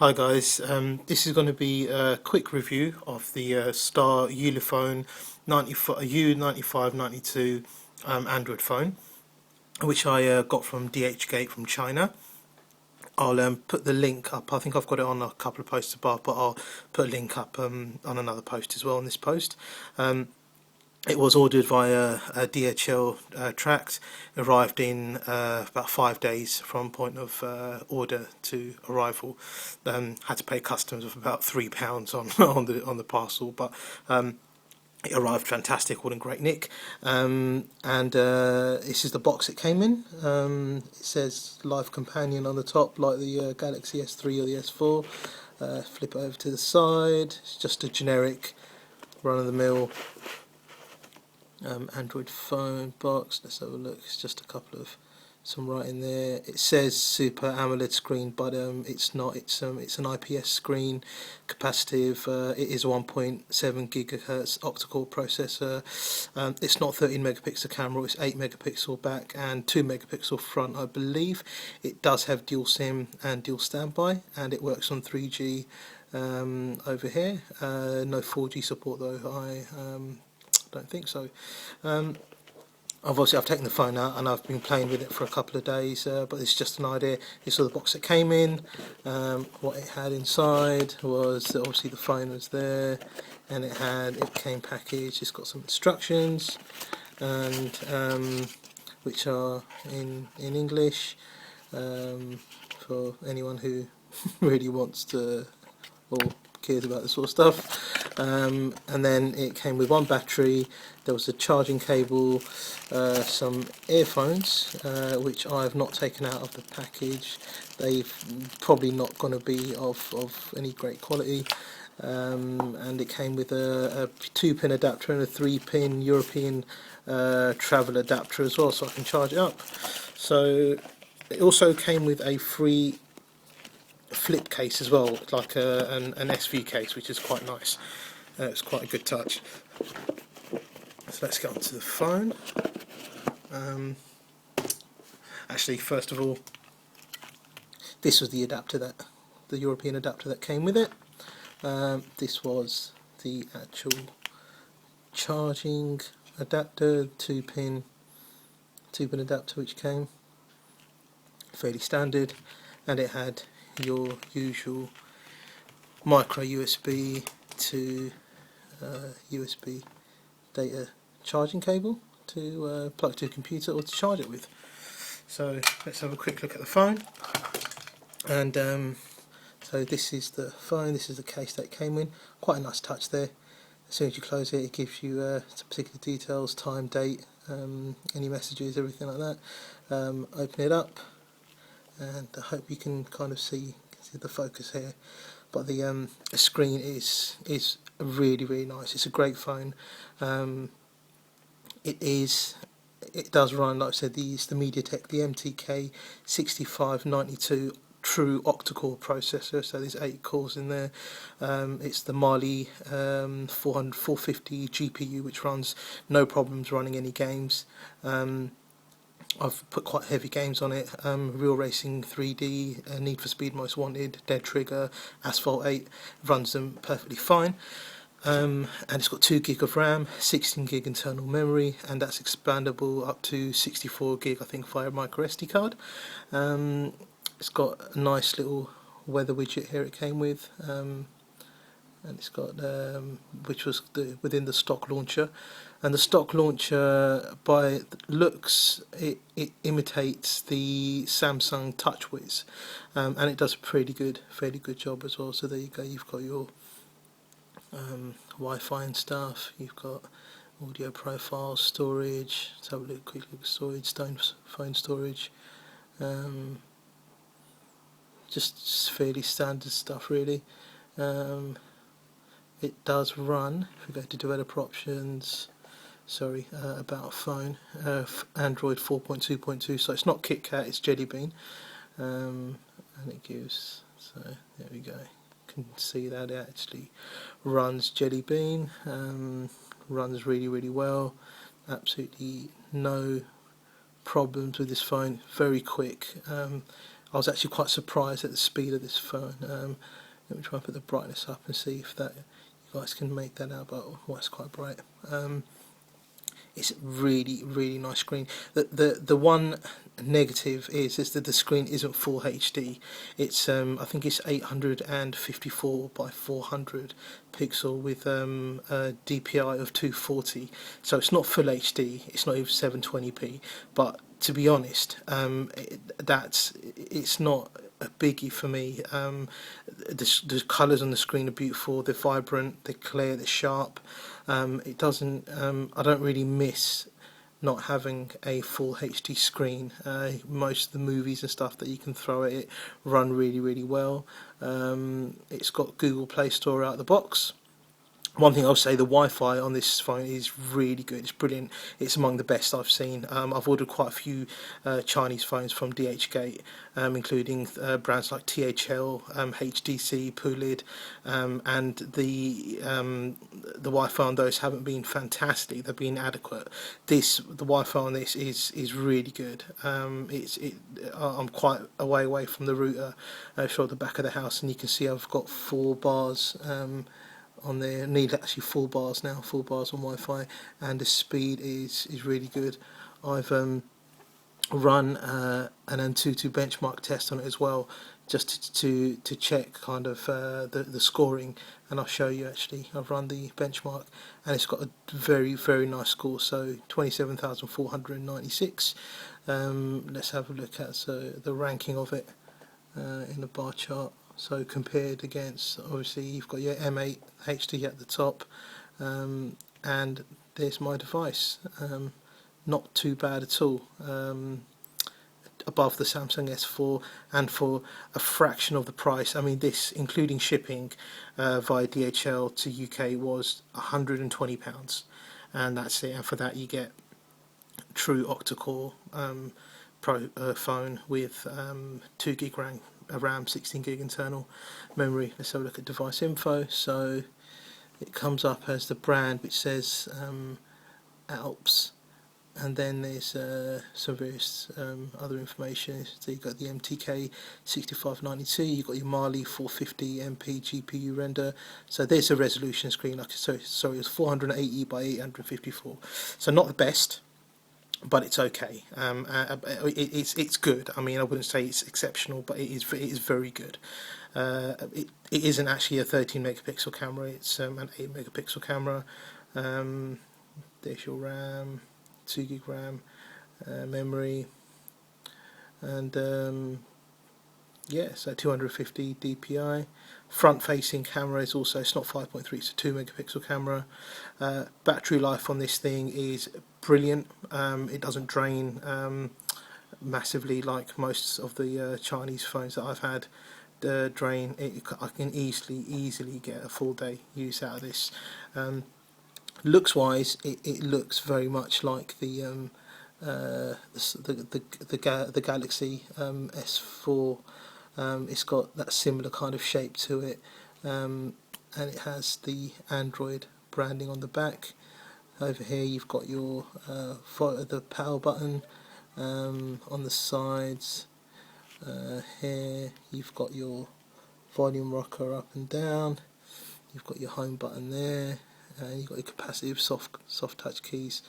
Hi guys, this is going to be a quick review of the Star Ulefone U9592 Android phone, which I got from DHgate from China. I'll put the link up. I think I've got it on a couple of posts above, but I'll put a link up on another post as well on this post. It was ordered via DHL tracked, arrived in about 5 days from point of order to arrival. Had to pay customs of about £3 on on the parcel, but it arrived fantastic, all in great nick. And this is the box it came in. It says Live Companion on the top, like the Galaxy S3 or the S4. Flip it over to the side. It's just a generic run-of-the-mill Android phone box. Let's have a look. It's just a couple of some writing there. It says Super AMOLED screen, but it's not. It's an IPS screen, capacitive. It is a 1.7 gigahertz octa-core processor. It's not 13 megapixel camera. It's 8 megapixel back and 2 megapixel front, I believe. It does have dual SIM and dual standby, and it works on 3G over here. No 4G support though. I don't think so. I've taken the phone out and I've been playing with it for a couple of days, but it's just an idea. This was the box that came in. What it had inside was that obviously the phone was there, and it came packaged. It's got some instructions, and which are in English, for anyone who really wants to or cares about this sort of stuff. And then it came with one battery. There was a charging cable, some earphones, which I have not taken out of the package. They're probably not going to be of any great quality. And it came with a 2-pin adapter and a 3-pin European travel adapter as well, so I can charge it up. So it also came with a free flip case as well, like an SV case, which is quite nice. It's quite a good touch. So let's get onto the phone. Actually, first of all, this was the European adapter that came with it. This was the actual charging adapter, 2-pin adapter, which came fairly standard, and it had your usual micro USB to USB data charging cable to plug to a computer or to charge it with. So let's have a quick look at the phone. And so this is the phone, this is the case that it came in. Quite a nice touch there. As soon as you close it, it gives you some particular details, time, date, any messages, everything like that. Open it up, and I hope you can kind of see the focus here. But the screen is really nice. It's a great phone. It does run, like I said, the MediaTek, the MTK 6592 true octa-core processor, so there's 8 cores in there. It's the Mali 450 GPU, which runs no problems running any games. I've put quite heavy games on it. Real Racing 3D, Need for Speed Most Wanted, Dead Trigger, Asphalt 8, runs them perfectly fine. And it's got 2 gig of RAM, 16 gig internal memory, and that's expandable up to 64 gig, I think, via micro SD card. It's got a nice little weather widget here it came with, and it's got which was within the stock launcher. And the stock launcher, by looks, it imitates the Samsung TouchWiz, and it does a fairly good job as well. So there you go. You've got your Wi-Fi and stuff. You've got audio profiles, storage. Let's have a quick look at storage. Phone storage. Just fairly standard stuff, really. It does run, if we go to developer options, about phone, Android 4.2.2, so it's not KitKat, it's Jelly Bean, and it gives, so there we go, you can see that it actually runs Jelly Bean, runs really well, absolutely no problems with this phone, very quick. I was actually quite surprised at the speed of this phone. Let me try and put the brightness up and see if that you guys can make that out, but it's quite bright. It's a really nice screen. The one negative is that the screen isn't full HD. It's I think it's 854 by 400 pixel with a DPI of 240. So it's not full HD. It's not even 720p. But to be honest, it's not a biggie for me. The colours on the screen are beautiful. They're vibrant. They're clear. They're sharp. It doesn't. I don't really miss not having a full HD screen. Most of the movies and stuff that you can throw at it run really well. It's got Google Play Store out of the box. One thing I'll say, the Wi-Fi on this phone is really good. It's brilliant. It's among the best I've seen. I've ordered quite a few Chinese phones from DHgate, including brands like THL, HTC, Pulid, and the Wi-Fi on those haven't been fantastic. They've been adequate. The Wi-Fi on this is really good. I'm quite away from the router. Show at the back of the house, and you can see I've got 4 bars. On there, need actually 4 bars now, 4 bars on Wi-Fi, and the speed is really good. I've run an Antutu benchmark test on it as well, just to check kind of the scoring, and I'll show you. Actually, I've run the benchmark and it's got a very nice score, so 27,496. Let's have a look at the ranking of it in the bar chart. So compared against, obviously you've got your M8 HD at the top, and there's my device. Not too bad at all. Above the Samsung S4, and for a fraction of the price. I mean, this, including shipping via DHL to UK, was £120, and that's it. And for that you get true octa-core Pro phone with 2 gig RAM, 16 gig internal memory. Let's have a look at device info. So it comes up as the brand, which says Alps, and then there's some various other information. So you've got the MTK 6592, you've got your Mali 450 MP GPU render. So there's a resolution screen, like sorry, it was 480 by 854. So not the best, but it's okay. It's good. I mean, I wouldn't say it's exceptional, but it is very good. It isn't actually a 13 megapixel camera. It's an 8 megapixel camera. There's your RAM, 2 gig RAM, memory, and yeah, so 250 DPI. Front-facing camera is also, it's not 5.3, it's a 2 megapixel camera. Battery life on this thing is brilliant. It doesn't drain massively like most of the Chinese phones that I've had drain. I can easily get a full day use out of this. Looks wise, it looks very much like the Galaxy S4. It's got that similar kind of shape to it, and it has the Android branding on the back. Over here you've got your the power button on the sides. Here you've got your volume rocker up and down. You've got your home button there, and you've got your capacitive soft touch keys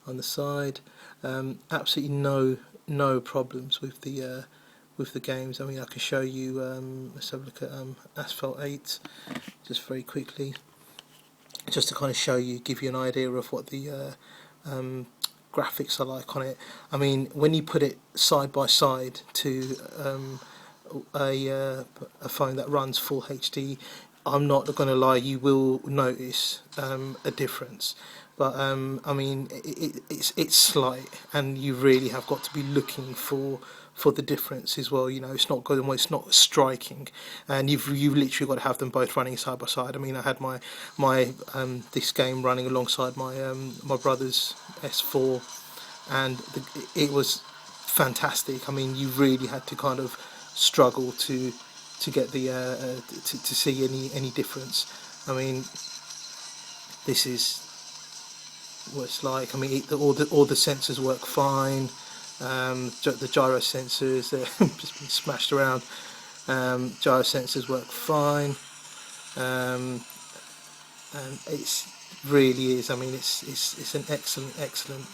on the side. Absolutely no problems with the games. I mean, I can show you. Let's have a look at Asphalt 8 just very quickly, just to kind of show you, give you an idea of what the graphics are like on it. I mean, when you put it side by side to a phone that runs full HD, I'm not going to lie, you will notice a difference. But I mean, it's slight, and you really have got to be looking for the difference as well. You know, it's not good, it's not striking, and you've literally got to have them both running side by side. I mean, I had my this game running alongside my my brother's S4, and it was fantastic. I mean, you really had to kind of struggle to get the to see any difference. I mean, this is what it's like. I mean, all the sensors work fine. The gyro sensors, they're just been smashed around. Gyro sensors work fine, and it's really is. I mean, it's an excellent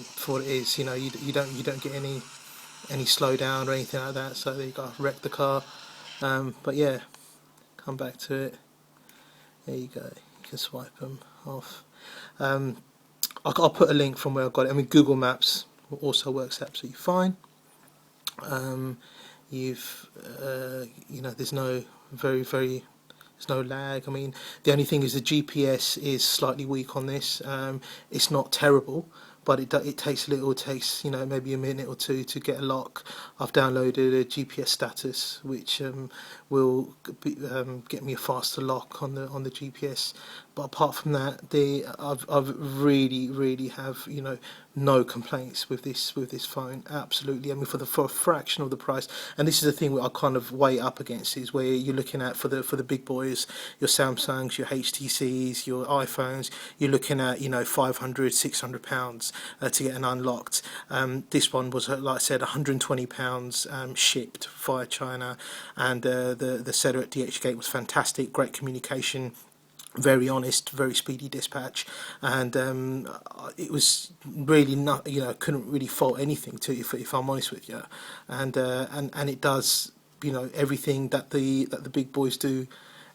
for what it is. You know, you don't get any slowdown or anything like that. So you got to wreck the car. But yeah, come back to it. There you go. You can swipe them off. I'll put a link from where I got it. I mean, Google Maps also works absolutely fine. You know, there's no there's no lag. I mean, the only thing is the GPS is slightly weak on this. It's not terrible, but it takes a little. It takes, you know, maybe a minute or two to get a lock. I've downloaded a GPS status, which will get me a faster lock on the GPS. But apart from that, I've really have, you know, no complaints with this phone. Absolutely. I mean, for a fraction of the price. And this is the thing I kind of weigh up against, is where you're looking at for the big boys, your Samsungs, your HTCs, your iPhones. You're looking at, you know, £500-600 to get an unlocked. This one was, like I said, £120 shipped via China, and the seller at DHgate was fantastic. Great communication. Very honest, very speedy dispatch, and it was really not, you know, couldn't really fault anything to you, if I'm honest with you, and it does, you know, everything that the big boys do,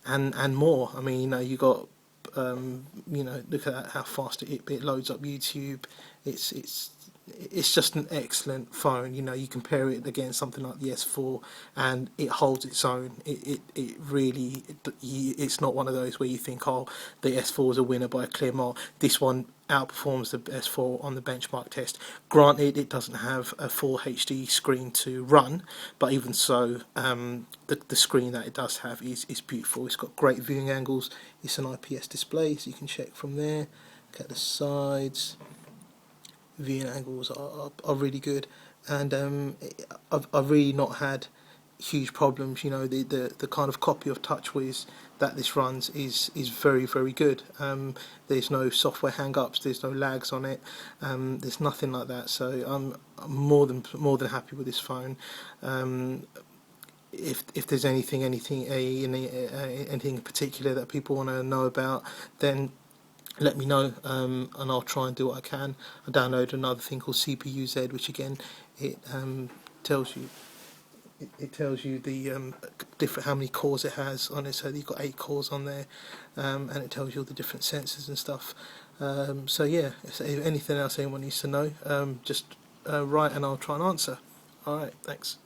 and more. I mean, you know, you got you know, look at how fast it loads up YouTube. It's just an excellent phone. You know, you compare it against something like the S4, and it holds its own. It really, it's not one of those where you think, oh, the S4 is a winner by a clear mile. This one outperforms the S4 on the benchmark test. Granted, it doesn't have a full HD screen to run, but even so, the screen that it does have is beautiful. It's got great viewing angles. It's an IPS display, so you can check from there. Look at the sides. Viewing angles are really good, and I've really not had huge problems. You know, the kind of copy of TouchWiz that this runs is very good. There's no software hang-ups, there's no lags on it, there's nothing like that. So I'm more than happy with this phone. If there's anything in particular that people want to know about, then let me know, and I'll try and do what I can. I downloaded another thing called CPU-Z, which again, it tells you the different, how many cores it has on it. So you've got 8 cores on there, and it tells you all the different sensors and stuff. So yeah, if anything else anyone needs to know, just write and I'll try and answer. Alright, thanks.